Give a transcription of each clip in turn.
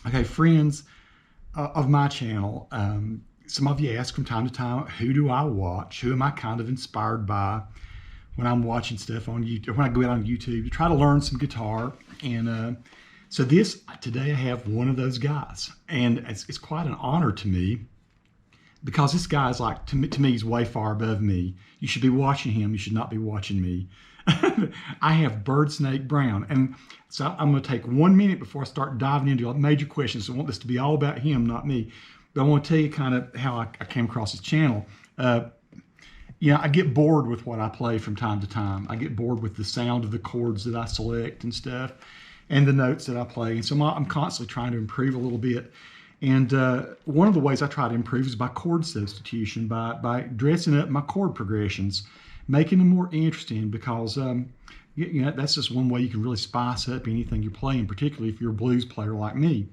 Okay, friends of my channel, some of you ask from time to time, who do I watch? Who am I kind of inspired by when I'm watching stuff on YouTube, when I go out on YouTube to try to learn some guitar? And so this today I have one of those guys, and it's quite an honor to me because this guy is like to me he's way far above me. You should be watching him. You should not be watching me. I have Birdsnake Brown, and so I'm going to take 1 minute before I start diving into major questions. So I want this to be all about him, not me. But I want to tell you kind of how I came across his channel. I get bored with what I play from time to time. I get bored with the sound of the chords that I select and stuff, and the notes that I play. And so I'm constantly trying to improve a little bit. And one of the ways I try to improve is by chord substitution, by dressing up my chord progressions, making them more interesting because that's just one way you can really spice up anything you're playing, particularly if you're a blues player like me.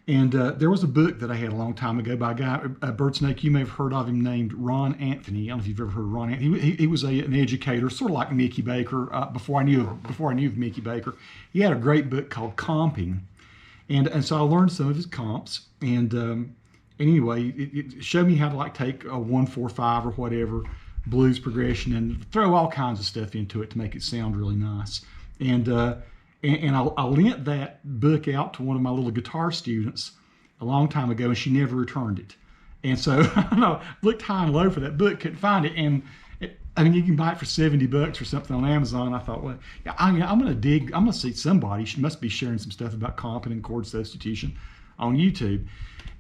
And there was a book that I had a long time ago by a guy, Birdsnake, you may have heard of him, named Ron Anthony. I don't know if you've ever heard of Ron Anthony. He was an educator, sort of like Mickey Baker. Before I knew of Mickey Baker, he had a great book called Comping, and so I learned some of his comps. And anyway, it showed me how to like take a 1-4-5 or whatever blues progression and throw all kinds of stuff into it to make it sound really nice. And I lent that book out to one of my little guitar students a long time ago, and she never returned it. And so I looked high and low for that book, couldn't find it. And you can buy it for $70 or something on Amazon. I thought, well, yeah, I'm going to dig. I'm going to see somebody. She must be sharing some stuff about comping and chord substitution on YouTube.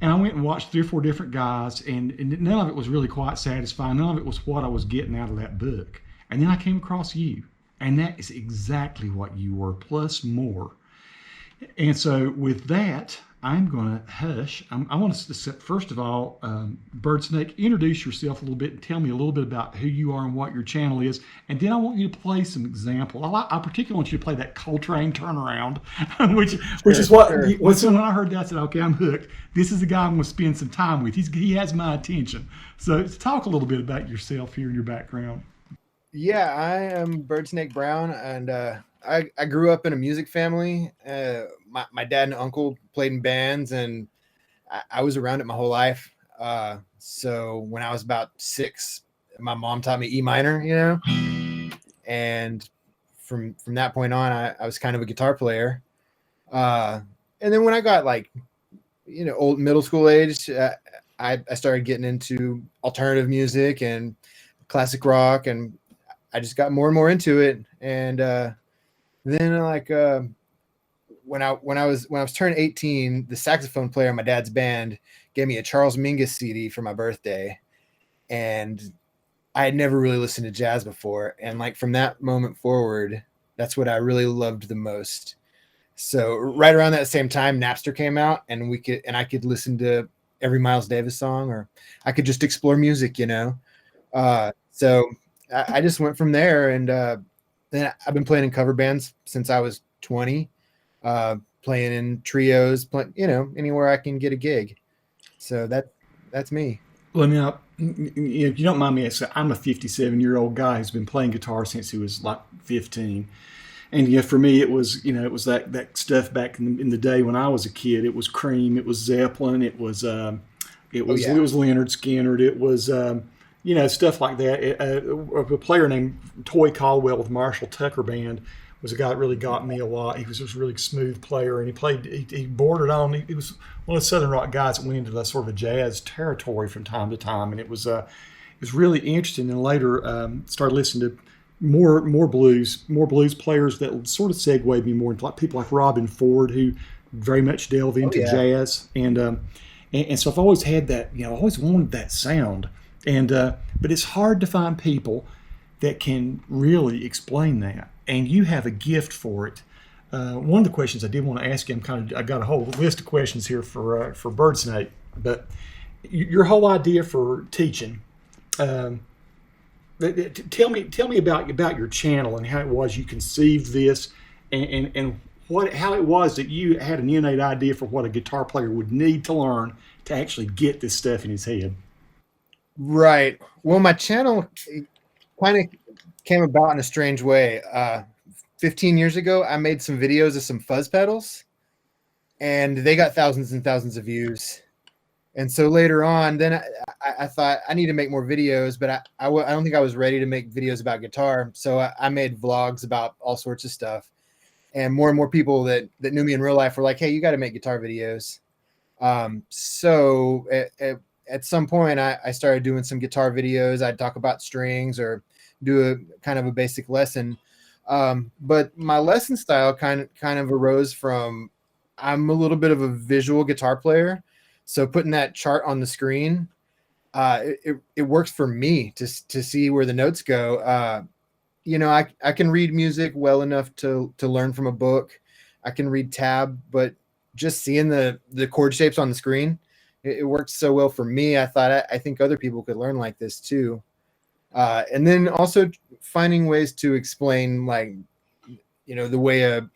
And I went and watched 3 or 4 different guys, and none of it was really quite satisfying. None of it was what I was getting out of that book. And then I came across you. And that is exactly what you were, plus more. And so with that, I'm going to hush. I want to set, first of all, Birdsnake, introduce yourself a little bit and tell me a little bit about who you are and what your channel is. And then I want you to play some examples. I particularly want you to play that Coltrane turnaround, which is what, Sure. when I heard that, I said, okay, I'm hooked. This is the guy I'm going to spend some time with. He has my attention. So talk a little bit about yourself here and your background. Yeah, I am Birdsnake Brown, and I grew up in a music family. My dad and uncle played in bands, and I was around it my whole life. So when I was about 6, my mom taught me E minor, and from that point on, I was kind of a guitar player. And then when I got old middle school age, I started getting into alternative music and classic rock, and I just got more and more into it. And then when I was turning 18, the saxophone player in my dad's band gave me a Charles Mingus CD for my birthday, and I had never really listened to jazz before. And from that moment forward, that's what I really loved the most. So right around that same time, Napster came out, and I could listen to every Miles Davis song, or I could just explore music, So I just went from there, and then I've been playing in cover bands since I was 20, playing in trios, anywhere I can get a gig. So that's me. Well, now, if you don't mind me asking, I'm a 57-year-old guy who's been playing guitar since he was like 15. And yeah, for me, it was that stuff back in the day when I was a kid. It was Cream, it was Zeppelin, it was it was Leonard Skinner, it was stuff like that. A player named Toy Caldwell with Marshall Tucker Band was a guy that really got me a lot. He was just a really smooth player, and he bordered on. He was one of the Southern rock guys that went into that sort of a jazz territory from time to time, and it was really interesting. And later started listening to more blues players that sort of segued me more into people like Robin Ford, who very much delve into jazz, and so I've always had that. I always wanted that sound, and but it's hard to find people that can really explain that, and you have a gift for it. One of the questions I did want to ask you, I got a whole list of questions here for Birdsnake, but your whole idea for teaching. Tell me about your channel and how it was you conceived this, and how it was that you had an innate idea for what a guitar player would need to learn to actually get this stuff in his head. Right. Well, my channel kind of came about in a strange way. 15 years ago, I made some videos of some fuzz pedals, and they got thousands and thousands of views. And so later on, then I thought I need to make more videos, but I don't think I was ready to make videos about guitar. So I made vlogs about all sorts of stuff. And more people that knew me in real life were like, hey, you got to make guitar videos. So at some point, I started doing some guitar videos. I'd talk about strings or do a kind of a basic lesson. But my lesson style kind of arose from, I'm a little bit of a visual guitar player. So putting that chart on the screen, it works for me to see where the notes go. You know, I can read music well enough to learn from a book. I can read tab, but just seeing the chord shapes on the screen, it works so well for me. I thought I think other people could learn like this too. And then also finding ways to explain, like, you know, the way a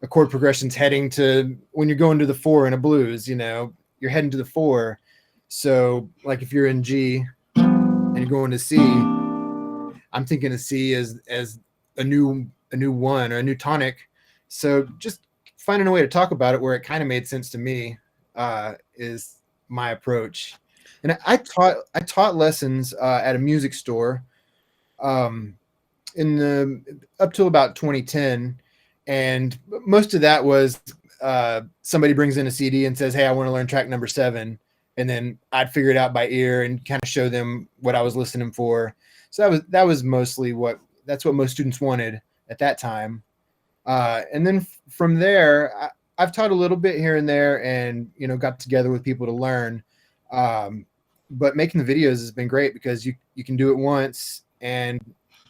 chord progression's heading to when you're going to the 4 in a blues, you know, you're heading to the 4. So like if you're in G and you're going to C, I'm thinking of C as a new 1 or a new tonic. So just finding a way to talk about it where it kind of made sense to me is my approach. And I taught lessons at a music store up till about 2010, and most of that was somebody brings in a CD and says, hey, I want to learn track number 7. And then I'd figure it out by ear and kind of show them what I was listening for. So that was mostly that's what most students wanted at that time. And then from there, I've taught a little bit here and there and, you know, got together with people to learn. But making the videos has been great because you can do it once and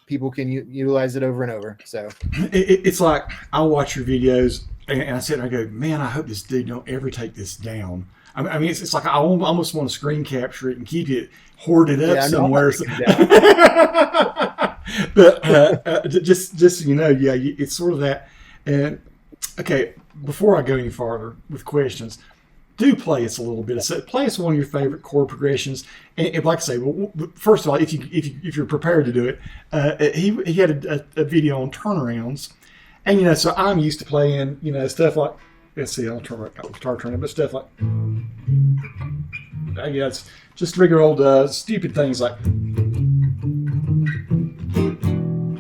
people can utilize it over and over. So it's like I watch your videos and I sit there and go, man, I hope this dude don't ever take this down. I mean, it's like I almost want to screen capture it and keep it hoarded up somewhere. But just you know, yeah, it's sort of that. And okay, before I go any farther with questions, do play us a little bit. Play us one of your favorite chord progressions. And like I say, well, first of all, if you're prepared to do it, he had a video on turnarounds, and you know, so I'm used to playing, you know, stuff like, let's see, I'll start turning, but stuff like, yeah, it's just regular old stupid things like,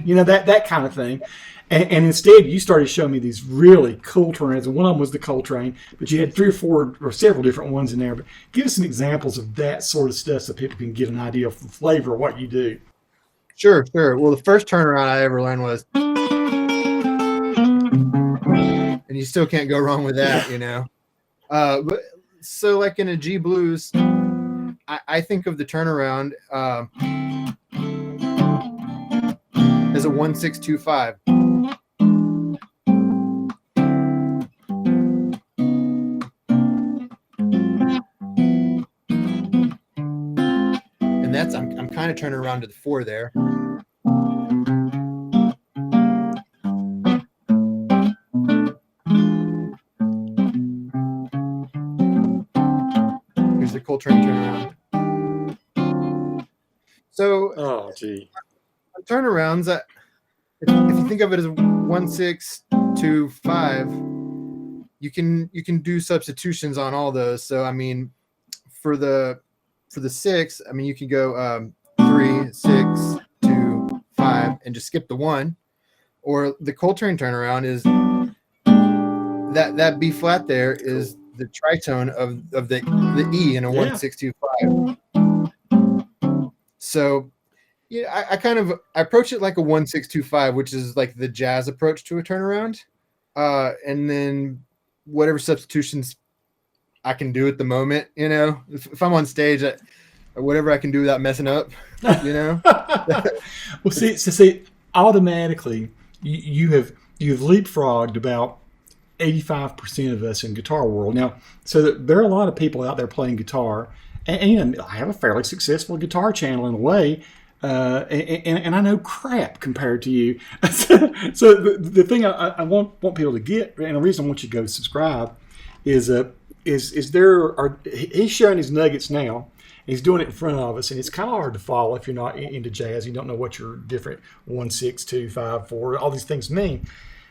you know, that kind of thing. And instead, you started showing me these really cool turnarounds, and one of them was the Coltrane, but you had 3 or 4 or several different ones in there. But give us some examples of that sort of stuff so people can get an idea of the flavor of what you do. Sure. Well, the first turnaround I ever learned was, and you still can't go wrong with that, you know. But so like in a G blues, I think of the turnaround as a 1-6-2-5. And that's I'm kind of turning around to the 4 there. Here's the Coltrane turnaround. So, oh, gee. Turnarounds, if you think of it as 1-6-2-5, you can do substitutions on all those. So I mean, for the 6, I mean, you can go 3, 6, 2, 5, and just skip the 1. Or the Coltrane turnaround is that B flat there is the tritone of the E in a 1-6-2-5. So yeah, I approach it like a 1-6-2-5, which is like the jazz approach to a turnaround. And then whatever substitutions I can do at the moment, you know, if I'm on stage, whatever I can do without messing up, you know. Well, see, automatically you have leapfrogged about 85% of us in guitar world now. So there are a lot of people out there playing guitar, and I have a fairly successful guitar channel in a way. And I know crap compared to you. So the thing I want people to get, and the reason I want you to go subscribe, is he's sharing his nuggets now. He's doing it in front of us, and it's kind of hard to follow if you're not into jazz. You don't know what your different 1-6-2-5-4, all these things mean.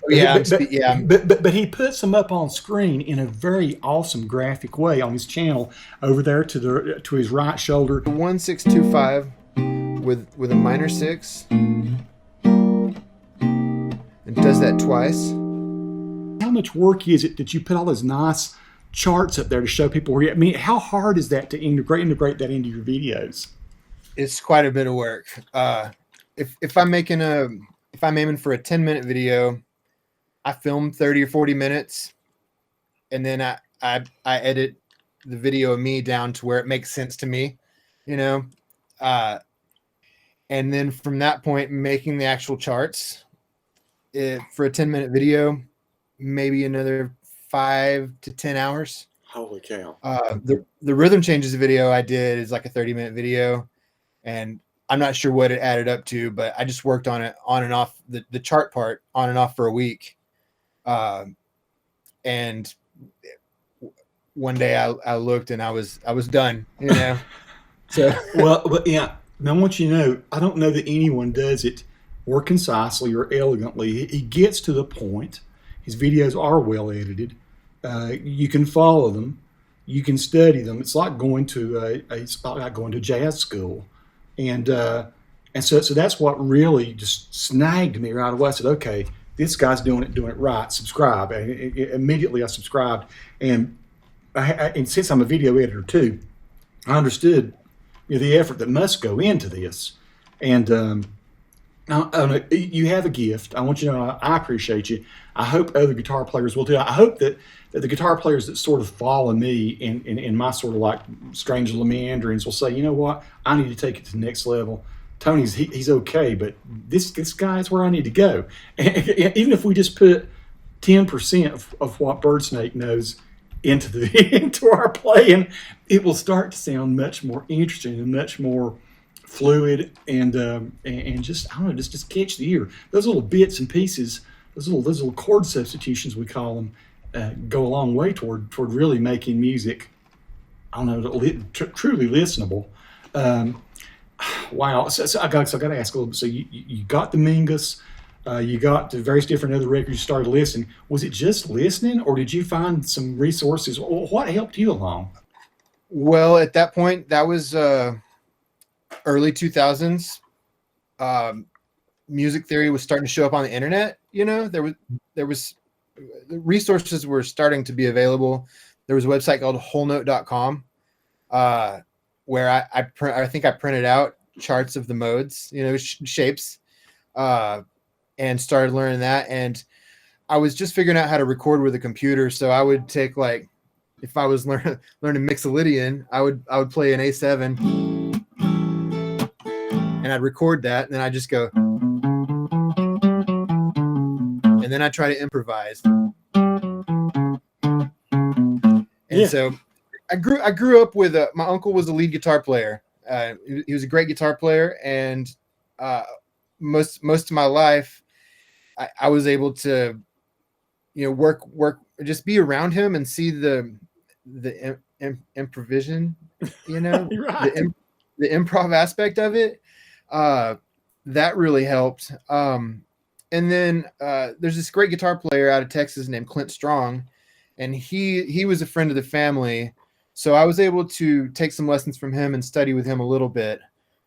yeah, But he puts them up on screen in a very awesome graphic way on his channel over there to his right shoulder. 1625 with a minor 6, and does that twice. How much work is it that you put all those nice charts up there to show people where you, I mean, how hard is that to integrate that into your videos? It's quite a bit of work. If I'm aiming for a 10-minute video, I film 30 or 40 minutes, and then I edit the video of me down to where it makes sense to me, you know. And then from that point, making the actual charts for a 10-minute video, maybe another 5 to 10 hours. Holy cow. The rhythm changes video I did is like a 30-minute video, and I'm not sure what it added up to, but I just worked on it on and off, the chart part on and off for a week. And one day I looked and I was done, you know. So but yeah, now I want you to know, I don't know that anyone does it more concisely or elegantly. He gets to the point. His videos are well edited. You can follow them. You can study them. It's like going to jazz school, and so that's what really just snagged me right away. I said, okay, this guy's doing it right. Subscribe. Immediately I subscribed, and since I'm a video editor too, I understood the effort that must go into this, and you have a gift. I want you to know I appreciate you. I hope other guitar players will too. I hope that the guitar players that sort of follow me in my sort of like strange little meanderings will say, you know what, I need to take it to the next level. Tony's he's okay, but this guy is where I need to go. And even if we just put 10% of what Birdsnake knows into our playing, it will start to sound much more interesting and much more fluid and just I don't know, just catch the ear. Those little bits and pieces, those little chord substitutions we call them, go a long way toward really making music, I don't know, truly listenable. Wow. So I got to ask a little bit. So you got the Mingus, you got the various different other records you started listening. Was it just listening, or did you find some resources? What helped you along? Well, at that point, that was early 2000s. Music theory was starting to show up on the internet. You know, there was the resources were starting to be available. There was a website called wholenote.com, where I think I printed out charts of the modes, you know, shapes, and started learning that. And I was just figuring out how to record with a computer. So I would take, like, if I was learning Mixolydian, I would play an A7 and I'd record that. And then I just go, and then I try to improvise. And so I grew up with my uncle was a lead guitar player. He was a great guitar player, and most of my life, I was able to, you know, work, just be around him and see the improvisation, you know, right. the improv aspect of it. That really helped. And then there's this great guitar player out of Texas named Clint Strong, and he was a friend of the family. So I was able to take some lessons from him and study with him a little bit.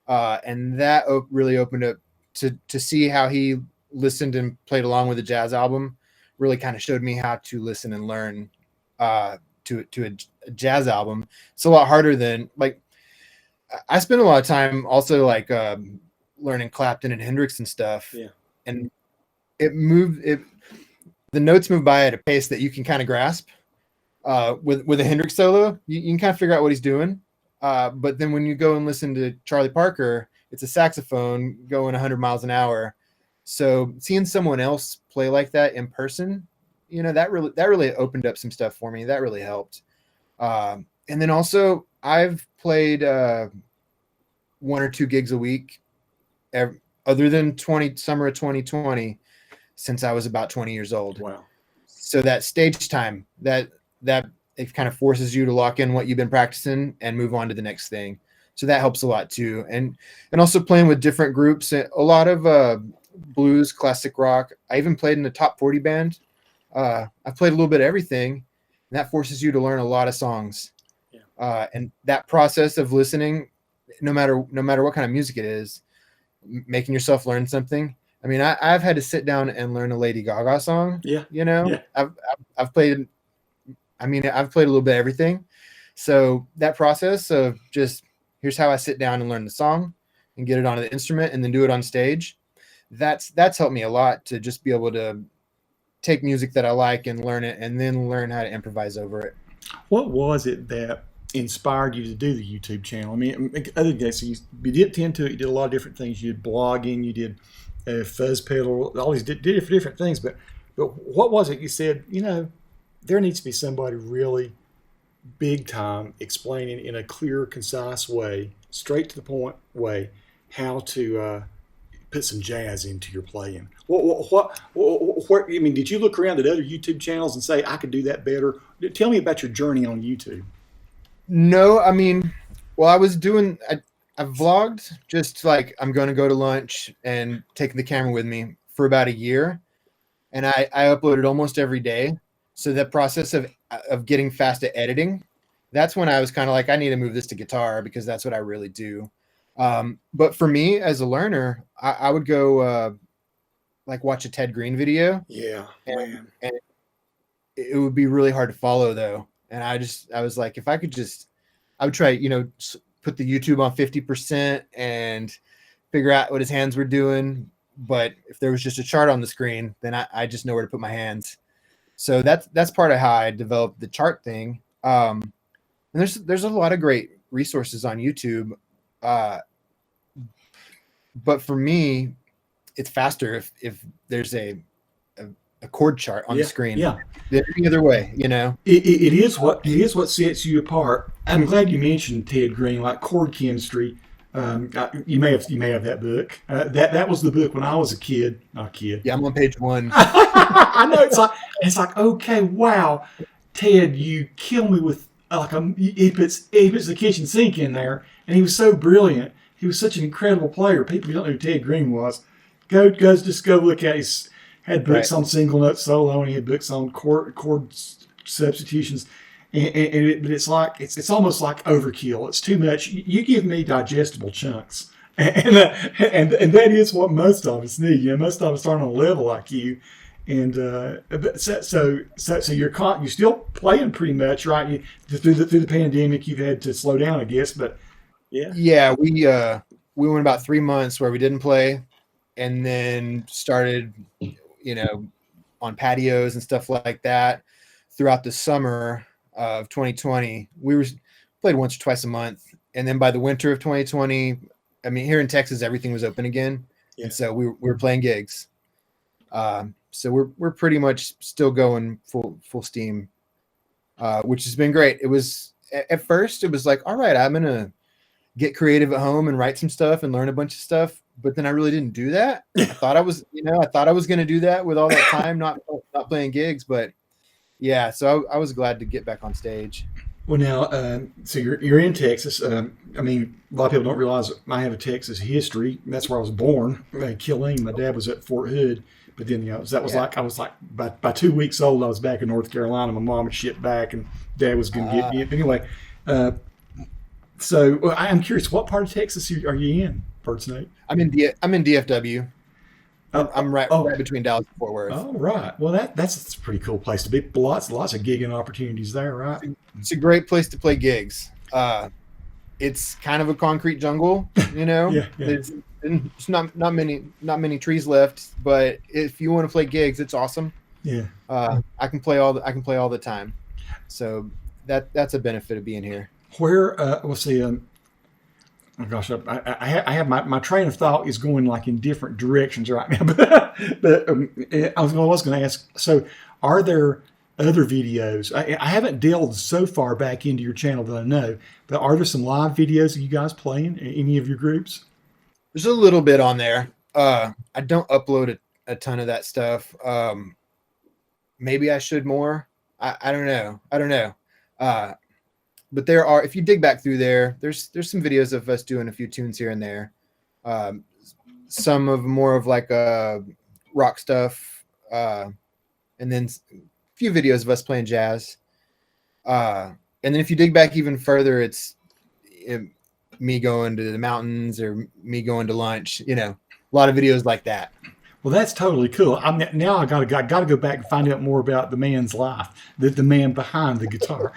And that really opened up to see how he listened and played along with a jazz album. Really kind of showed me how to listen and learn to a jazz album. It's a lot harder than, like, I spent a lot of time also like learning Clapton and Hendrix and stuff. Yeah. And the notes move by at a pace that you can kind of grasp. With a Hendrix solo, you can kind of figure out what he's doing. But then when you go and listen to Charlie Parker, it's a saxophone going 100 miles an hour. So seeing someone else play like that in person, you know, that really opened up some stuff for me. That really helped. And then also I've played 1 or 2 gigs a week, other than summer of 2020, since I was about 20 years old. Wow. So that stage time, that it kind of forces you to lock in what you've been practicing and move on to the next thing. So that helps a lot too. And also playing with different groups. A lot of blues, classic rock. I even played in a top 40 band. I've played a little bit of everything, and that forces you to learn a lot of songs. Yeah. And that process of listening, no matter what kind of music it is, making yourself learn something. I mean, I've had to sit down and learn a Lady Gaga song. Yeah. You know, Yeah. I've played. I mean, I've played a little bit of everything. So that process of just here's how I sit down and learn the song and get it onto the instrument and then do it on stage. That's helped me a lot to just be able to take music that I like and learn it and then learn how to improvise over it. What was it that inspired you to do the YouTube channel? I mean, other than that, so you did tend to, you did a lot of different things. You did blogging, you did fuzz pedal, all these different things. But what was it you said, you know, there needs to be somebody really big time explaining in a clear, concise way, straight to the point way, how to put some jazz into your playing? What I mean, did you look around at other YouTube channels and say, I could do that better? Tell me about your journey on YouTube. No, I mean, well, I vlogged just like I'm going to go to lunch and taking the camera with me for about a year. And I uploaded almost every day. So the process of getting fast at editing, that's when I was kind of like, I need to move this to guitar because that's what I really do. But for me as a learner, I would go like watch a Ted Green video. Yeah, and it would be really hard to follow though. And I was like, if I would try, you know, put the YouTube on 50% and figure out what his hands were doing. But if there was just a chart on the screen, then I just know where to put my hands. So that's part of how I developed the chart thing. And there's a lot of great resources on YouTube. But for me, it's faster if there's a chord chart on the screen. Yeah. Any other way, you know. It is what sets you apart. I'm glad you mentioned Ted Green, like chord chemistry. You may have that book. That was the book when I was a kid. Not a kid. Yeah, I'm on page 1. I know it's like okay, wow, Ted, you kill me with like he puts the kitchen sink in there, and he was so brilliant. He was such an incredible player. People don't know who Ted Green was. Just go look at his. Had books on single note solo, and he had books on chord substitutions. But it's like it's almost like overkill. It's too much. You give me digestible chunks, and that is what most of us need. You know, most of us aren't on a level like you, and so you're still playing pretty much, right? Through the pandemic, you've had to slow down, I guess. But yeah, we went about 3 months where we didn't play, and then started, you know, on patios and stuff like that throughout the summer of 2020. We played once or twice a month. And then by the winter of 2020, I mean, here in Texas, everything was open again. Yeah. And so we were playing gigs. So we're pretty much still going full steam, which has been great. It was at first it was like, all right, I'm going to get creative at home and write some stuff and learn a bunch of stuff. But then I really didn't do that. I thought I was going to do that with all that time, not playing gigs. But yeah, so I was glad to get back on stage. Well, now, so you're in Texas. I mean, a lot of people don't realize I have a Texas history. That's where I was born, Killeen. My dad was at Fort Hood, but then I was like by 2 weeks old, I was back in North Carolina. My mom had shipped back, and Dad was going to get me. Anyway, so I'm curious, what part of Texas are you in, Birdsnake? I'm in DFW. I'm right between Dallas and Fort Worth. Oh, right. Well, that's a pretty cool place to be. Lots of gigging opportunities there, right? It's a great place to play gigs. It's kind of a concrete jungle, you know. Yeah. There's not many trees left, but if you want to play gigs, it's awesome. Yeah. I can play all the time, so that's a benefit of being here. Where we'll see. Oh gosh, I have my train of thought is going like in different directions right now. but I was going to ask. So, are there other videos? I haven't delved so far back into your channel that I know, but are there some live videos of you guys playing in any of your groups? There's a little bit on there. I don't upload a ton of that stuff. Maybe I should more. I don't know. But there are, if you dig back through there's some videos of us doing a few tunes here and there. some of more of like rock stuff, and then a few videos of us playing jazz. And then if you dig back even further, it's me going to the mountains or me going to lunch. A lot of videos like that. Well, that's totally cool. Now I gotta go back and find out more about the man's life, the man behind the guitar.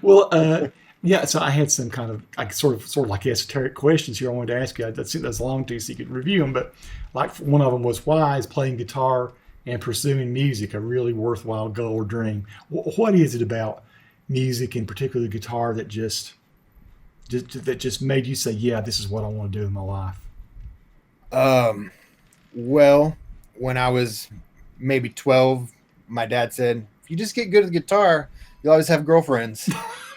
Well, yeah. So I had some kind of like sort of like esoteric questions here I wanted to ask you. That's long too, so you could review them. But like one of them was, why is playing guitar and pursuing music a really worthwhile goal or dream? What is it about music, in particular guitar, that just made you say, yeah, this is what I want to do in my life? Well, when I was maybe 12, my dad said, if you just get good at the guitar, you'll always have girlfriends.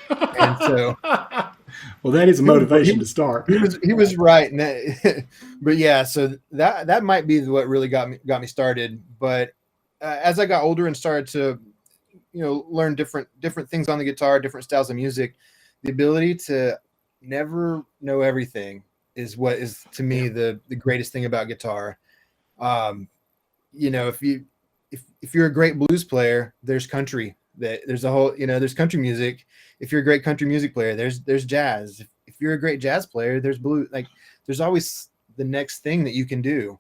And so, well, that is a motivation to start. He was right. But yeah, so that might be what really got me started. But as I got older and started to, learn different things on the guitar, different styles of music, the ability to never know everything is what is, to me, the greatest thing about guitar. If you're a great blues player, there's country. There's a whole, there's country music. If you're a great country music player, there's jazz. If you're a great jazz player, there's blues. Like, there's always the next thing that you can do.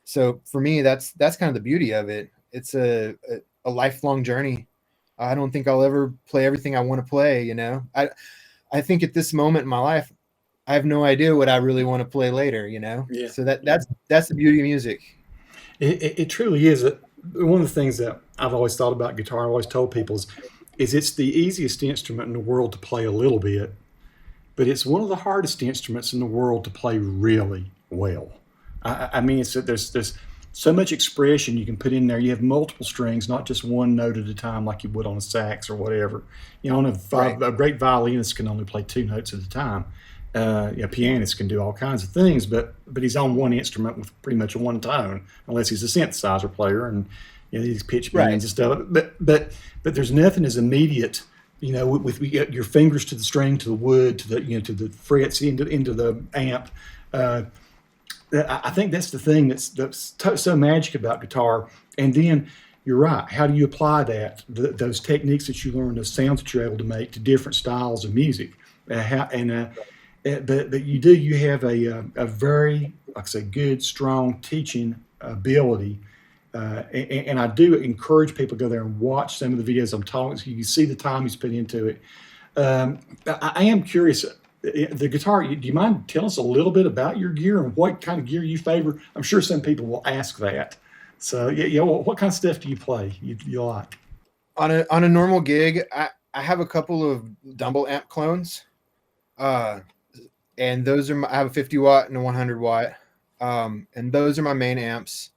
So for me, that's kind of the beauty of it. It's a lifelong journey. I don't think I'll ever play everything I want to play. I think at this moment in my life, I have no idea what I really want to play later. Yeah. So that's the beauty of music. It truly is. One of the things that I've always thought about guitar, I've always told people is it's the easiest instrument in the world to play a little bit, but it's one of the hardest instruments in the world to play really well. I mean, there's so much expression you can put in there. You have multiple strings, not just one note at a time like you would on a sax or whatever. A great violinist can only play two notes at a time. A pianist can do all kinds of things, but he's on one instrument with pretty much one tone, unless he's a synthesizer player and these pitch bends and stuff. But there's nothing as immediate, with your fingers to the string, to the wood, to the frets into the amp. I think that's the thing that's so magic about guitar. And then you're right. How do you apply that? Those techniques that you learn, those sounds that you're able to make to different styles of music, but you have a very, like I say, good, strong teaching ability. And I do encourage people to go there and watch some of the videos I'm talking. So you can see the time he's put into it. I am curious, the guitar, do you mind telling us a little bit about your gear and what kind of gear you favor? I'm sure some people will ask that. So what kind of stuff do you play, you like? On a normal gig, I have a couple of Dumble amp clones. And those are I have a 50 watt and a 100 watt. And those are my main amps.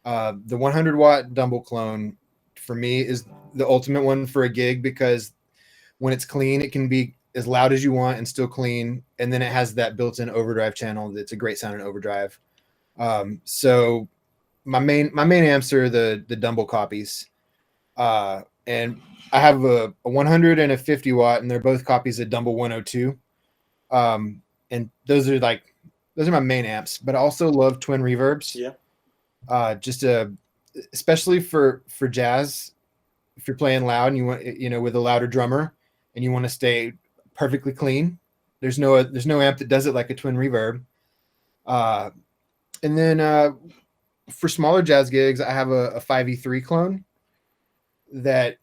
The 100 watt Dumble clone for me is the ultimate one for a gig, because when it's clean, it can be as loud as you want and still clean. And then it has that built-in overdrive channel. That's a great sound in overdrive. So my main amps are the Dumble copies. And I have a 100 and a 50 watt, and they're both copies of Dumble 102. And those are my main amps, but I also love twin reverbs. Yeah. Especially for jazz, if you're playing loud and you want, with a louder drummer and you want to stay perfectly clean, there's no amp that does it like a twin reverb. And then for smaller jazz gigs, I have a 5E3 clone that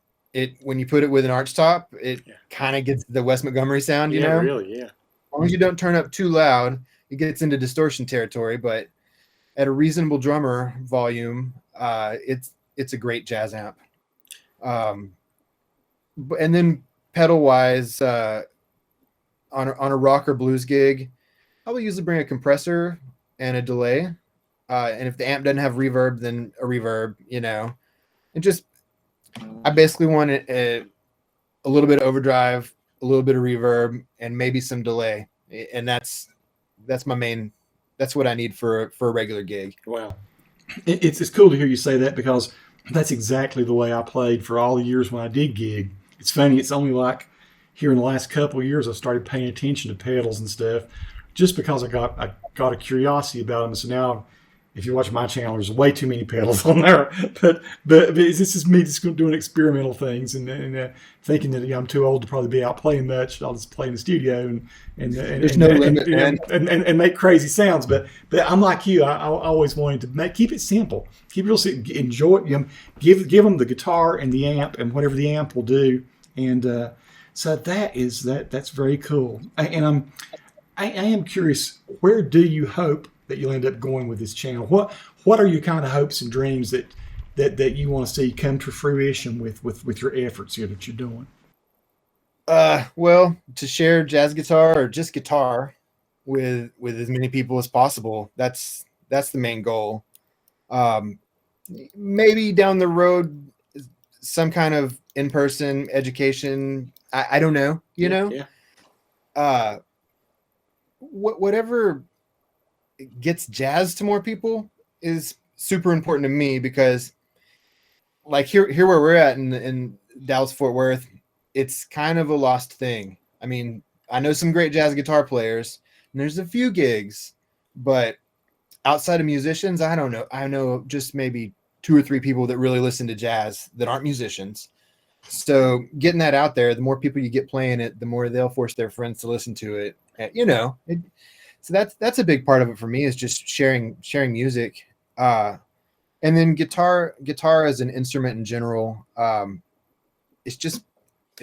when you put it with an arch top, it kind of gets the Wes Montgomery sound, Really, yeah. As long as you don't turn up too loud, it gets into distortion territory, but at a reasonable drummer volume, it's a great jazz amp. And then pedal wise, on a rock or blues gig, I will usually bring a compressor and a delay. And if the amp doesn't have reverb, then a reverb, and just, I basically want a little bit of overdrive, a little bit of reverb, and maybe some delay. And that's what I need for a regular gig. Wow. It's cool to hear you say that, because that's exactly the way I played for all the years when I did gig. It's funny. It's only like here in the last couple of years I started paying attention to pedals and stuff. just because I got a curiosity about them. So now, if you watch my channel, there's way too many pedals on there. But this is me just doing experimental things and thinking that I'm too old to probably be out playing much. I'll just play in the studio There's no limit, man. And make crazy sounds. But I'm like you. I always wanted to keep it simple, keep it real simple, enjoy it. Give them the guitar and the amp and whatever the amp will do. And so that's very cool. I am curious, where do you hope that you'll end up going with this channel? What are your kind of hopes and dreams that you want to see come to fruition with your efforts here that you're doing? Well, to share jazz guitar or just guitar with as many people as possible. That's the main goal. Maybe down the road, some kind of in-person education. I don't know, you know? Yeah. Whatever gets jazz to more people is super important to me, because like here where we're at in Dallas Fort Worth, it's kind of a lost thing. I mean, I know some great jazz guitar players and there's a few gigs, but outside of musicians, I don't know. I know just maybe 2 or 3 people that really listen to jazz that aren't musicians. So getting that out there, the more people you get playing it, the more they'll force their friends to listen to it. So that's a big part of it for me, is just sharing music. And then guitar as an instrument in general, it's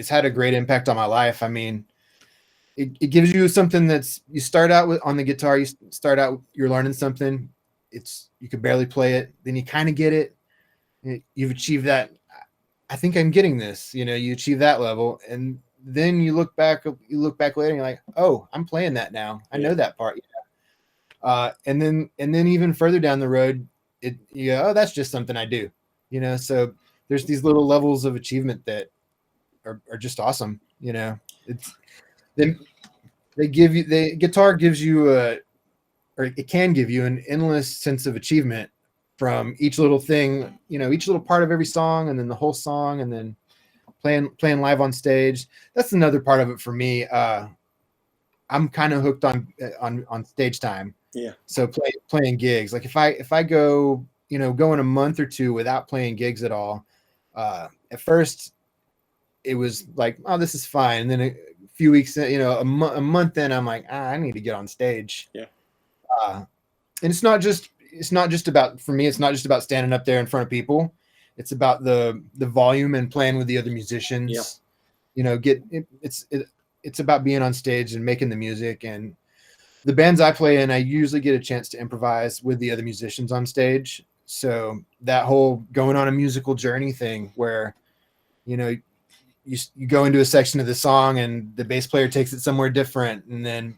had a great impact on my life. I mean, it gives you something you start out with on the guitar. You're learning something. You could barely play it. Then you kind of get it. You've achieved that. I think I'm getting this, you achieve that level. And then you look back later and you're like, oh, I'm playing that now. I know that part. And then even further down the road, oh, that's just something I do, so there's these little levels of achievement that are just awesome. Guitar gives you or it can give you an endless sense of achievement from each little thing, each little part of every song, and then the whole song, and then playing live on stage. That's another part of it for me. I'm kind of hooked on stage time. Yeah. So playing gigs. Like if I go in a month or 2 without playing gigs at all, at first it was like, oh, this is fine. And then a few weeks, a month in, I'm like, I need to get on stage. Yeah. And it's not just about, for me, it's not just about standing up there in front of people. It's about the volume and playing with the other musicians. Yeah. It's about being on stage and making the music. And the bands I play in, I usually get a chance to improvise with the other musicians on stage. So that whole going on a musical journey thing, where you go into a section of the song and the bass player takes it somewhere different, and then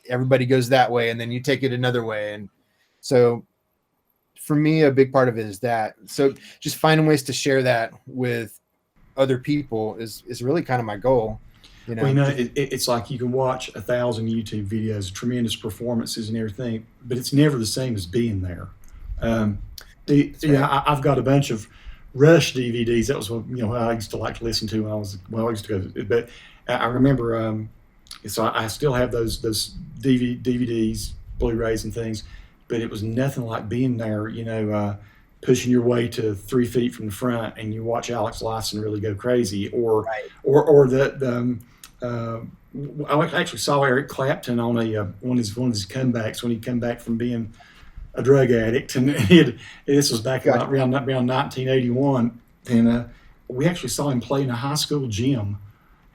everybody goes that way, and then you take it another way. And so for me, a big part of it is that. So just finding ways to share that with other people is really kind of my goal. Well, it's like you can watch 1,000 YouTube videos, tremendous performances and everything, but it's never the same as being there. I've got a bunch of Rush DVDs. That was what I used to like to listen to when I used to go. But I remember, so I still have those DVDs, Blu-rays and things, but it was nothing like being there. Pushing your way to 3 feet from the front, and you watch Alex Lifeson really go crazy, or I actually saw Eric Clapton on one of his comebacks when he came back from being a drug addict, and this was back around 1981, and we actually saw him play in a high school gym.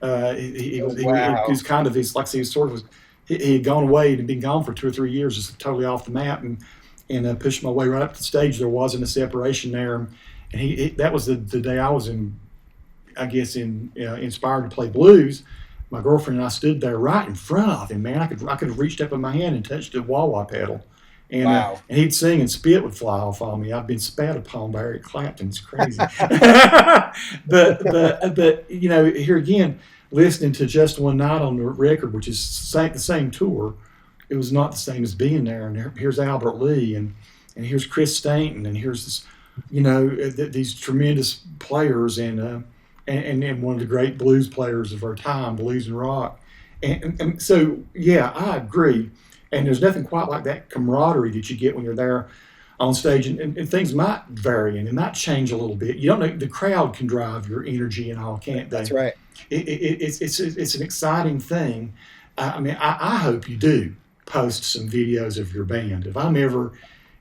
He was kind of his, like I say, he had gone away and been gone for 2 or 3 years, just totally off the map, and pushed my way right up to the stage. There wasn't a separation there, and that was the day I was inspired to play blues. My girlfriend and I stood there right in front of him. Man, I could have reached up in my hand and touched the wah-wah pedal. And, wow. And he'd sing and spit would fly off on me. I've been spat upon by Eric Clapton. It's crazy. but here again, listening to Just One Night on the record, which is the same tour, it was not the same as being there. And here's Albert Lee, and here's Chris Stanton, and here's this, these tremendous players, and one of the great blues players of our time, blues and rock. And so, yeah, I agree. And there's nothing quite like that camaraderie that you get when you're there on stage, and things might vary and it might change a little bit. You don't know, the crowd can drive your energy and all, can't That's they? right. It's an exciting thing. I mean, I hope you do post some videos of your band. If I'm ever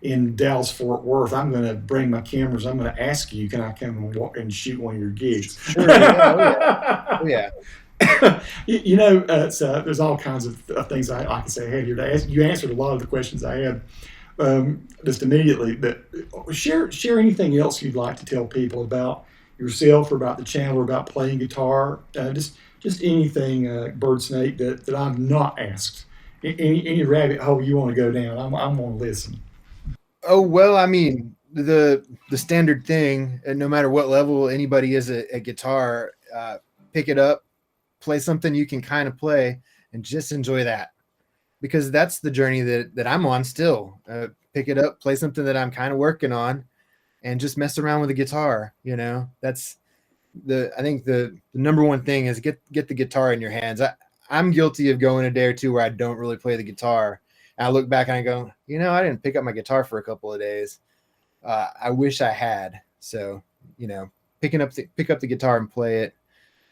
in Dallas Fort Worth, I'm going to bring my cameras. I'm going to ask you, can I come and walk and shoot one of your gigs? Sure. Yeah. Oh yeah. Oh yeah. There's all kinds of things I can say I had here to ask. You answered a lot of the questions I had just immediately. But share anything else you'd like to tell people about yourself or about the channel or about playing guitar. Just anything, Birdsnake, that I've not asked. Any rabbit hole you want to go down, I'm going to listen. Oh well, I mean the standard thing, and no matter what level anybody is at guitar, pick it up, play something you can kind of play, and just enjoy that, because that's the journey that I'm on still. Pick it up, play something that I'm kind of working on, and just mess around with the guitar. That's I think the number one thing is get the guitar in your hands. I'm guilty of going a day or two where I don't really play the guitar. And I look back and I go, I didn't pick up my guitar for a couple of days. I wish I had. So, pick up the guitar and play it.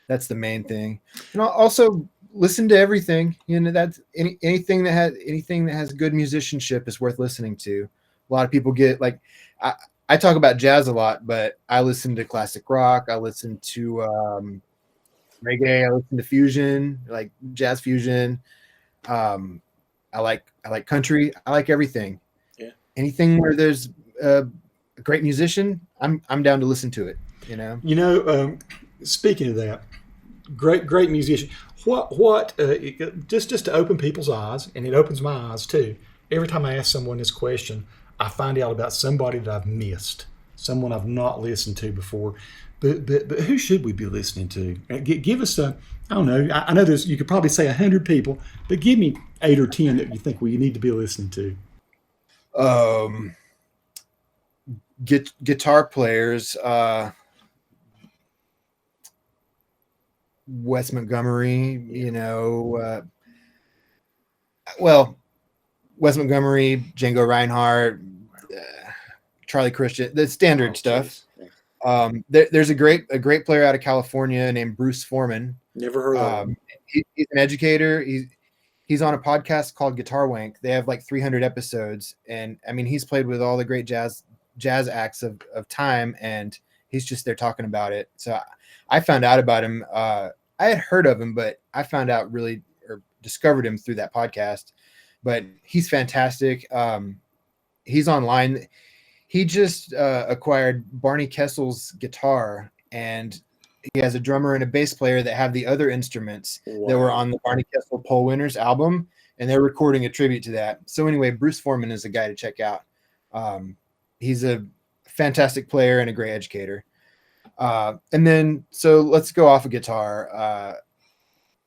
That's the main thing. And I'll also listen to everything. That's anything that has good musicianship is worth listening to. A lot of people get like, I talk about jazz a lot, but I listen to classic rock. I listen to reggae. I listen to fusion, like jazz fusion. I like country. I like everything. Yeah. Anything where there's a great musician, I'm down to listen to it. Speaking of that, great musician. What just to open people's eyes, and it opens my eyes too. Every time I ask someone this question, I find out about somebody that I've missed, someone I've not listened to before. But who should we be listening to? Give us I don't know. I know you could probably say 100 people, but give me 8 or 10 that you think we need to be listening to. Guitar players. Wes Montgomery. Wes Montgomery, Django Reinhardt, Charlie Christian, the standard stuff. There's a great player out of California named Bruce Foreman. Never heard of him. He's an educator. He's on a podcast called Guitar Wank. They have like 300 episodes, and I mean he's played with all the great jazz acts of time, and he's just there talking about it. So I found out about him. I had heard of him, but I found out or discovered him through that podcast. But he's fantastic. He's online. He just acquired Barney Kessel's guitar, and he has a drummer and a bass player that have the other instruments that were on the Barney Kessel Pole Winners album, and they're recording a tribute to that. So anyway, Bruce Foreman is a guy to check out. He's a fantastic player and a great educator. And then, so let's go off of guitar.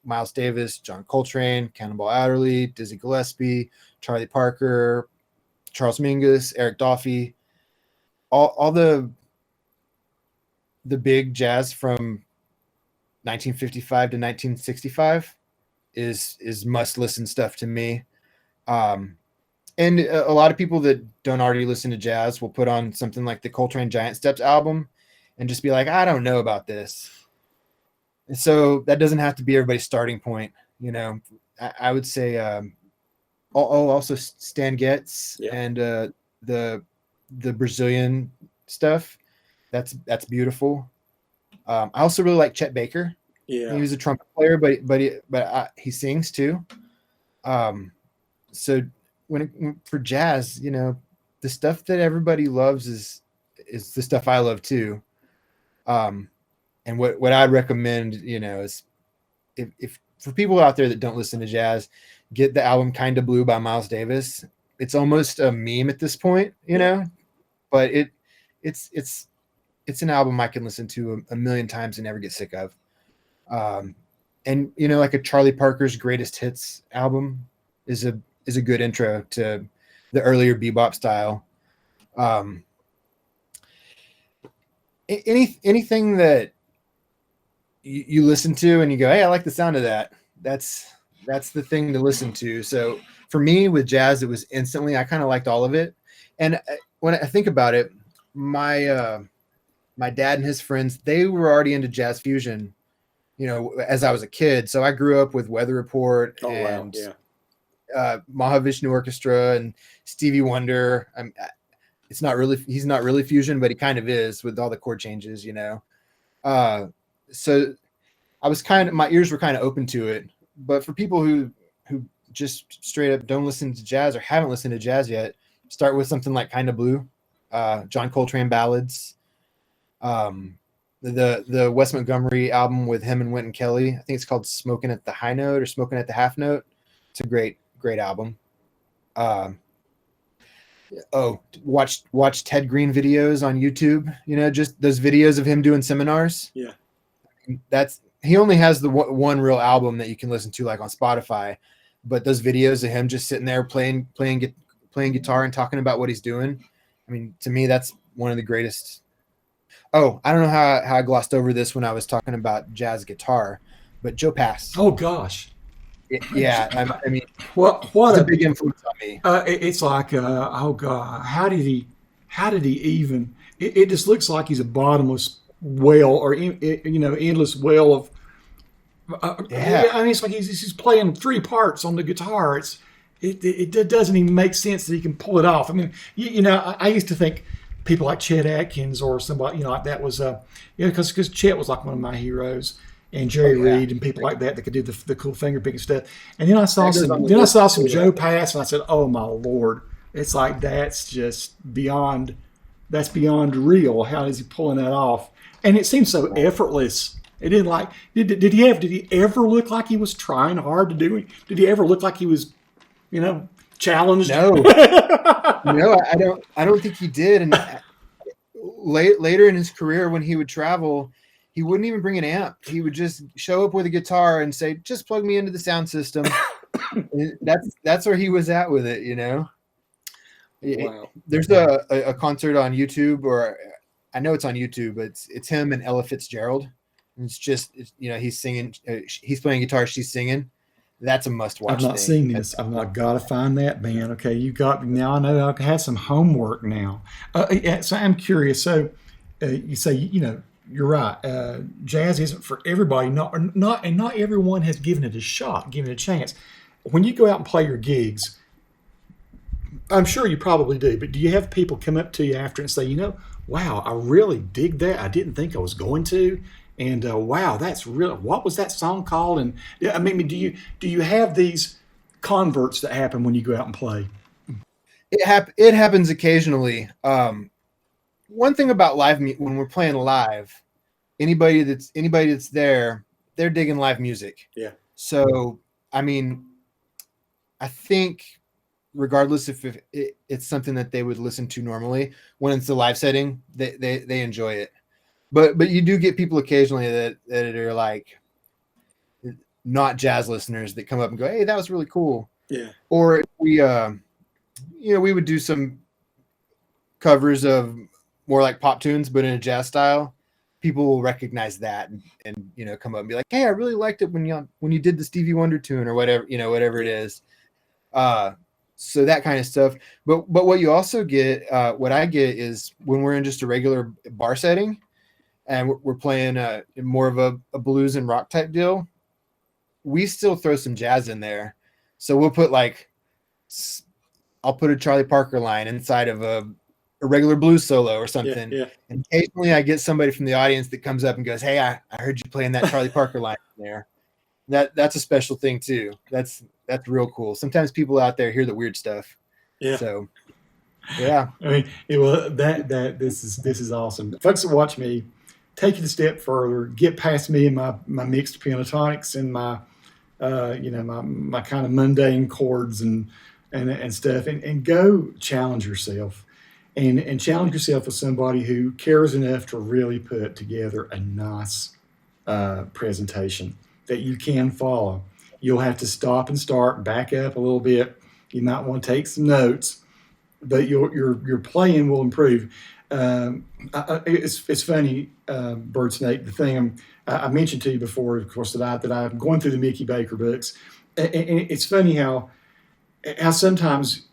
Miles Davis, John Coltrane, Cannonball Adderley, Dizzy Gillespie, Charlie Parker, Charles Mingus, Eric Dolphy, all the big jazz from 1955 to 1965 is must listen stuff to me. And a lot of people that don't already listen to jazz will put on something like the Coltrane Giant Steps album and just be like, I don't know about this. And so that doesn't have to be everybody's starting point. I would say also Stan Getz and the Brazilian stuff. That's beautiful. I also really like Chet Baker. Yeah, he was a trumpet player, but he sings too. So for jazz, the stuff that everybody loves is the stuff I love too. And what I'd recommend, is if for people out there that don't listen to jazz, get the album Kinda Blue by Miles Davis. It's almost a meme at this point, but it's an album I can listen to a million times and never get sick of. And like a Charlie Parker's Greatest Hits album is a good intro to the earlier bebop style. Anything that you listen to and you go, hey, I like the sound of that. That's That's the thing to listen to. So for me with jazz, it was instantly, I kind of liked all of it. And when I think about it, my dad and his friends, they were already into jazz fusion, as I was a kid. So I grew up with Weather Report Oh, wow. and Yeah. Mahavishnu Orchestra and Stevie Wonder. He's not really fusion, but he kind of is with all the chord changes, so I was my ears were kind of open to it. But for people who just straight up don't listen to jazz or haven't listened to jazz yet, start with something like Kinda Blue, John Coltrane ballads, the Wes Montgomery album with him and Wynton Kelly. I think it's called Smoking at the High Note or Smoking at the Half Note. It's a great album. Watch Ted Green videos on YouTube, just those videos of him doing seminars. Yeah. He only has the one real album that you can listen to, like on Spotify, but those videos of him just sitting there playing guitar and talking about what he's doing. I mean, to me, that's one of the greatest. Oh, I don't know how I glossed over this when I was talking about jazz guitar, but Joe Pass. Oh gosh. Yeah. I mean, what a big influence on me. It's like, oh God, how did he even, it just looks like he's a bottomless well, or endless well of Yeah. I mean, it's like he's playing three parts on the guitar. It doesn't even make sense that he can pull it off. I mean, I used to think people like Chet Atkins or somebody like that was because Chet was like one of my heroes, and Jerry Reed and people like that could do the cool finger picking stuff. And then I saw some Joe Pass, and I said, oh my Lord, it's like that's just beyond real. How is he pulling that off? And it seems so effortless. It didn't like. Did he ever look like he was trying hard to do it? Did he ever look like he was, challenged? No, I don't think he did. And later in his career, when he would travel, he wouldn't even bring an amp. He would just show up with a guitar and say, "Just plug me into the sound system." That's where he was at with it. Wow. There's a concert on YouTube, or I know it's on YouTube, but it's him and Ella Fitzgerald. And he's singing, he's playing guitar, she's singing. That's a must-watch. I've not seen this. I've not got to find that band. Okay, now I know I have some homework now. So I'm curious. So you say, you're right. Jazz isn't for everybody. Not everyone has given it a shot, given it a chance. When you go out and play your gigs, I'm sure you probably do, but do you have people come up to you after and say, wow, I really dig that. I didn't think I was going to. And wow, that's real. What was that song called? And I mean, do you have these converts that happen when you go out and play? It happens occasionally. One thing about live when we're playing live, anybody that's there, they're digging live music. Yeah. So I mean, I think regardless if it's something that they would listen to normally, when it's a live setting, they enjoy it. But you do get people occasionally that are like not jazz listeners that come up and go, "Hey, that was really cool." Yeah. Or we would do some covers of more like pop tunes, but in a jazz style. People will recognize that and come up and be like, "Hey, I really liked it when you did the Stevie Wonder tune or whatever whatever it is." So that kind of stuff. But what you also get, what I get is when we're in just a regular bar setting. And we're playing more of a blues and rock type deal, we still throw some jazz in there. So we'll put I'll put a Charlie Parker line inside of a regular blues solo or something. Yeah. And occasionally I get somebody from the audience that comes up and goes, "Hey, I heard you playing that Charlie Parker line in there." That's a special thing too. That's real cool. Sometimes people out there hear the weird stuff. Yeah. So yeah. I mean, this is awesome. Folks that watch me, take it a step further, get past me and my mixed pentatonics and my my kind of mundane chords and stuff, and go challenge yourself and challenge yourself with somebody who cares enough to really put together a nice presentation that you can follow. You'll have to stop and start, back up a little bit. You might want to take some notes, but your playing will improve. It's funny, Birdsnake. The thing I mentioned to you before, of course, that I'm going through the Mickey Baker books, and it's funny how sometimes,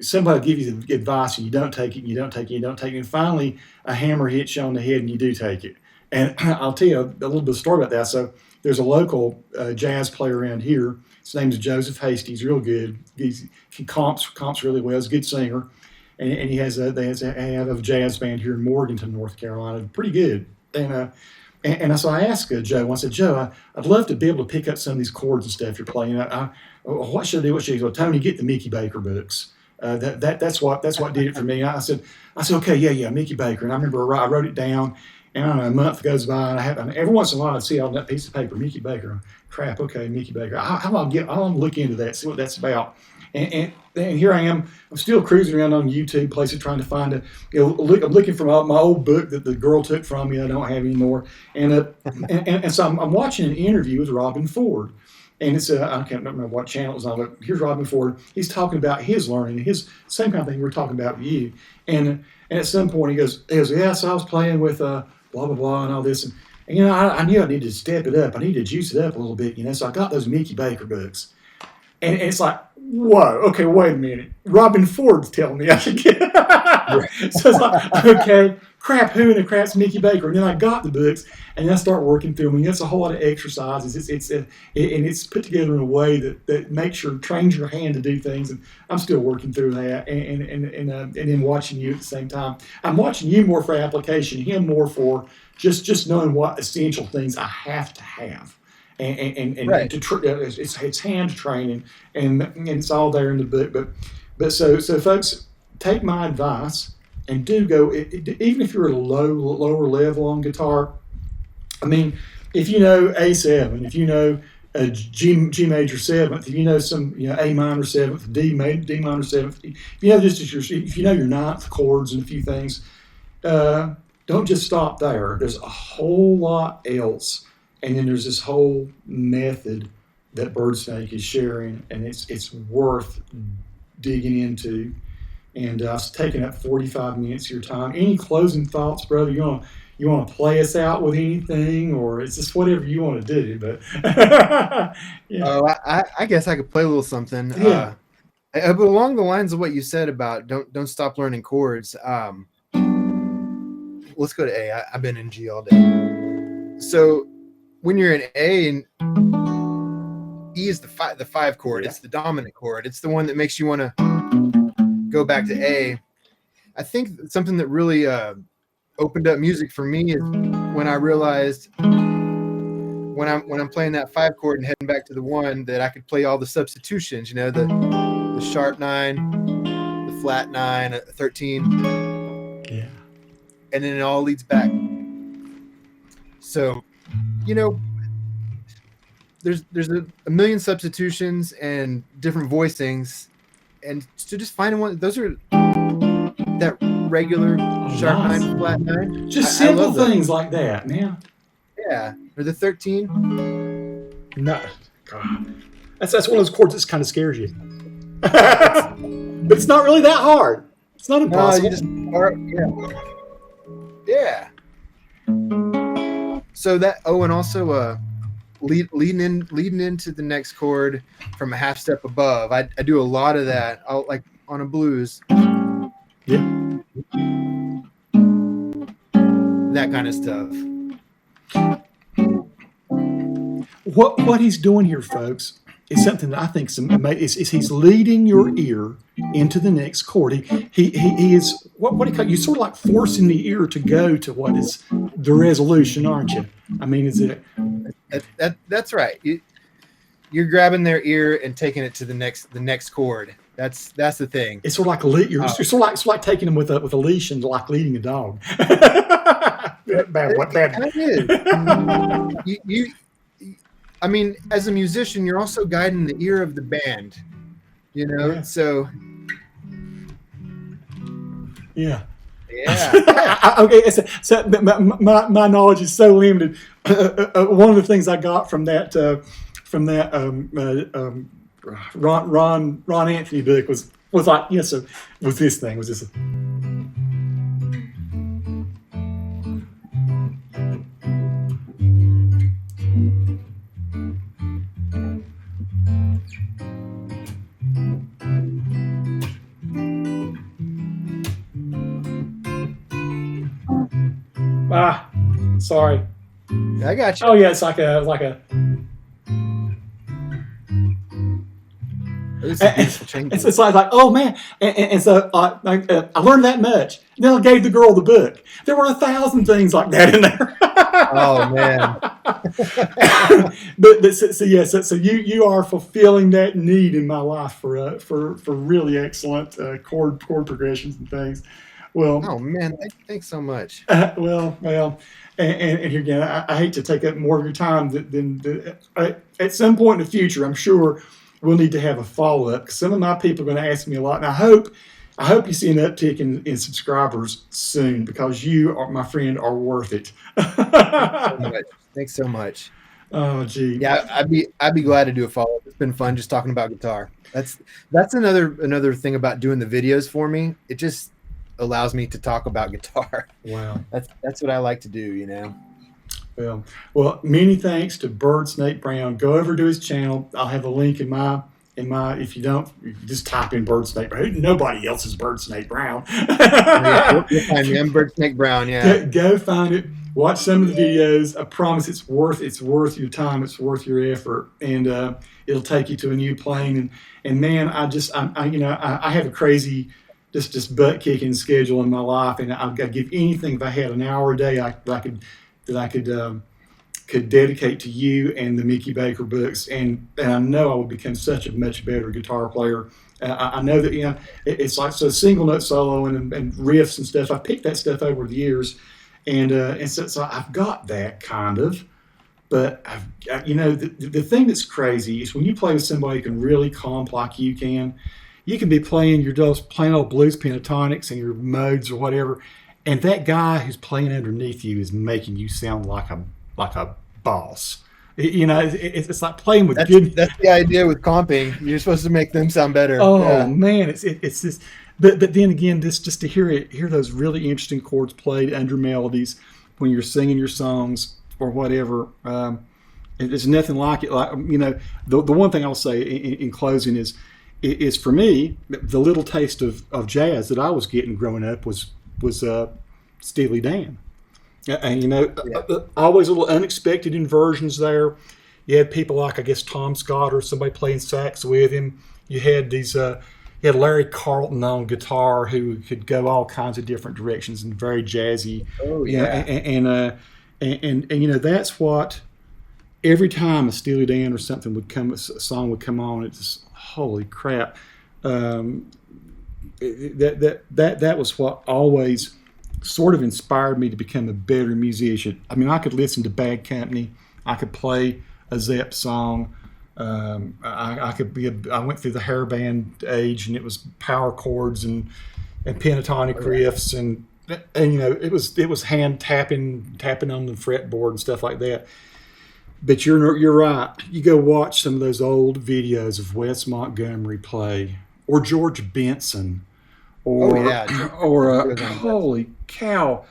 somebody give you the advice and you don't take it, and you don't take it, you don't take it, and finally a hammer hits you on the head and you do take it. And I'll tell you a little bit of story about that. So there's a local jazz player around here. His name is Joseph Hasty. He's real good. He comps really well. He's a good singer, and they have a jazz band here in Morganton, North Carolina. Pretty good. And so I asked Joe. I said, Joe, I'd love to be able to pick up some of these chords and stuff you're playing. What should I do? What should I do? Well, Tony, get the Mickey Baker books. That's what did it for me. I said, okay, yeah, Mickey Baker. And I remember I wrote it down. And I don't know, a month goes by, and every once in a while I'd see on that piece of paper, Mickey Baker. Crap, okay, Mickey Baker. I'll look into that, see what that's about. And here I am. I'm still cruising around on YouTube, places trying to find I'm looking for my old book that the girl took from me. I don't have anymore. And so I'm watching an interview with Robin Ford. And it's I can't remember what channel it was on, but here's Robin Ford. He's talking about his learning, his same kind of thing we're talking about with you. And at some point he goes, yeah, so I was playing with blah, blah, blah, and all this. And I knew I needed to step it up. I needed to juice it up a little bit, so I got those Mickey Baker books. And it's like, whoa, okay, wait a minute. Robin Ford's telling me I should get it. So it's like, okay, crap, who in the crap's Mickey Baker? And then I got the books, and then I start working through them. It's a whole lot of exercises. And it's put together in a way that makes trains your hand to do things. And I'm still working through that, and then watching you at the same time. I'm watching you more for application, him more for just knowing what essential things I have to have. And right. It's hand training, and it's all there in the book. But so folks, take my advice and do go. Even if you're at a lower level on guitar, I mean, if you know A7, if you know a G major seventh, if you know some A minor seventh, D minor seventh, if you know your ninth chords and a few things, don't just stop there. There's a whole lot else. And then there's this whole method that Birdsnake is sharing, and it's worth digging into. And I've taken up 45 minutes of your time. Any closing thoughts, brother? You want to play us out with anything, or it's just whatever you want to do? But I guess I could play a little something. Yeah. But along the lines of what you said about don't stop learning chords. Let's go to A. I've been in G all day. So when you're in A, and E is the 5 chord, it's the dominant chord. It's the one that makes you want to go back to A. I think something that really opened up music for me is when I realized when I'm playing that 5 chord and heading back to the 1 that I could play all the substitutions. The sharp 9, the flat 9, a 13. Yeah. And then it all leads back. So there's a million substitutions and different voicings, and so just finding one. Those are that regular sharp 9, flat 9. Just simple things like that, man. Yeah, or the 13. No, God. That's one of those chords that kind of scares you. But it's not really that hard. It's not impossible. Yeah. So that and also leading into the next chord from a half step above. I do a lot of that. I'll like on a blues. Yeah. That kind of stuff. What he's doing here, folks, is something that I think is he's leading your ear into the next chord. He is what do you call it? You're sort of like forcing the ear to go to what is the resolution, aren't you? I mean, is it? That's right. You're grabbing their ear and taking it to the next chord. That's the thing. It's sort of like you're sort of like taking them with a leash and like leading a dog. Bad. You I mean, as a musician, you're also guiding the ear of the band. Yeah. So. Yeah. Yeah. Okay. So my knowledge is so limited. One of the things I got from that Ron Anthony book was like, so was this. Sorry. I got you. Oh yeah, it's like a. This is beautiful changes. It's like oh man, and so I learned that much. Then I gave the girl the book. There were 1,000 things like that in there. Oh man. So you are fulfilling that need in my life for really excellent chord progressions and things. Well, Oh man, thanks so much. well, and here again, I hate to take up more of your time than at some point in the future, I'm sure we'll need to have a follow up because some of my people are going to ask me a lot, and I hope you see an uptick in subscribers soon because you, my friend, are worth it. Thanks so much. Oh, gee. Yeah, I'd be glad to do a follow up. It's been fun just talking about guitar. That's another thing about doing the videos for me. It just allows me to talk about guitar. Wow. That's what I like to do, you know. Well, many thanks to Birdsnake Brown. Go over to his channel. I'll have a link in my. If you don't, you just type in Birdsnake Brown. Nobody else is Birdsnake Brown. Yeah, you'll find me. I'm Birdsnake Brown. Yeah. Go find it. Watch some of the videos. I promise it's worth your time. It's worth your effort, and it'll take you to a new plane. And man, I have a crazy, just butt kicking schedule in my life, and I've got to give anything if I had an hour a day that I could dedicate to you and the Mickey Baker books, and I know I would become such a much better guitar player. I know that it's like so single note solo and riffs and stuff. I picked that stuff over the years, and so I've got that kind of. But the thing that's crazy is when you play with somebody who can really comp like you can be playing your plain old blues pentatonics and your modes or whatever. And that guy who's playing underneath you is making you sound like a boss. It's like playing with good. That's the idea with comping. You're supposed to make them sound better. Oh yeah. Man, it's this. But then again, just to hear those really interesting chords played under melodies when you're singing your songs or whatever. There's nothing like it. Like the one thing I'll say in closing is for me the little taste of jazz that I was getting growing up was Steely Dan. And always a little unexpected inversions there. You had people like, I guess, Tom Scott or somebody playing sax with him. You had you had Larry Carlton on guitar who could go all kinds of different directions and very jazzy. Oh yeah. And that's what every time a Steely Dan or something a song would come on, it's just, holy crap. That was what always sort of inspired me to become a better musician. I mean, I could listen to Bad Company. I could play a Zepp song. I went through the hair band age, and it was power chords and pentatonic riffs, and it was hand tapping on the fretboard and stuff like that. But you're right. You go watch some of those old videos of Wes Montgomery play, or George Benson. Holy cow,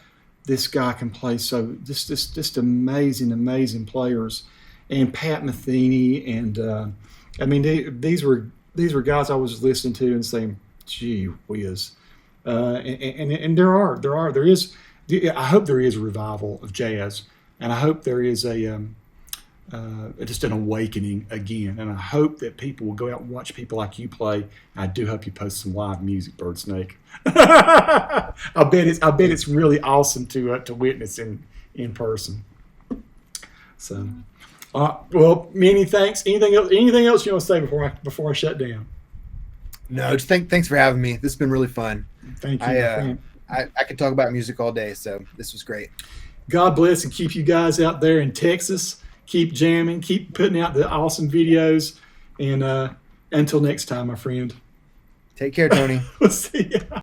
this guy can play so just amazing players, and Pat Metheny, and I mean these were guys I was listening to and saying, gee whiz, and there is I hope there is a revival of jazz, and I hope there is just an awakening again, and I hope that people will go out and watch people like you play. I do hope you post some live music, Birdsnake. I bet it's really awesome to witness in person. So, well, many thanks. Anything else you want to say before I shut down? No, just thanks for having me. This has been really fun. Thank you. I could talk about music all day, so this was great. God bless and keep you guys out there in Texas. Keep jamming, keep putting out the awesome videos, and until next time, my friend. Take care, Tony. We'll see ya.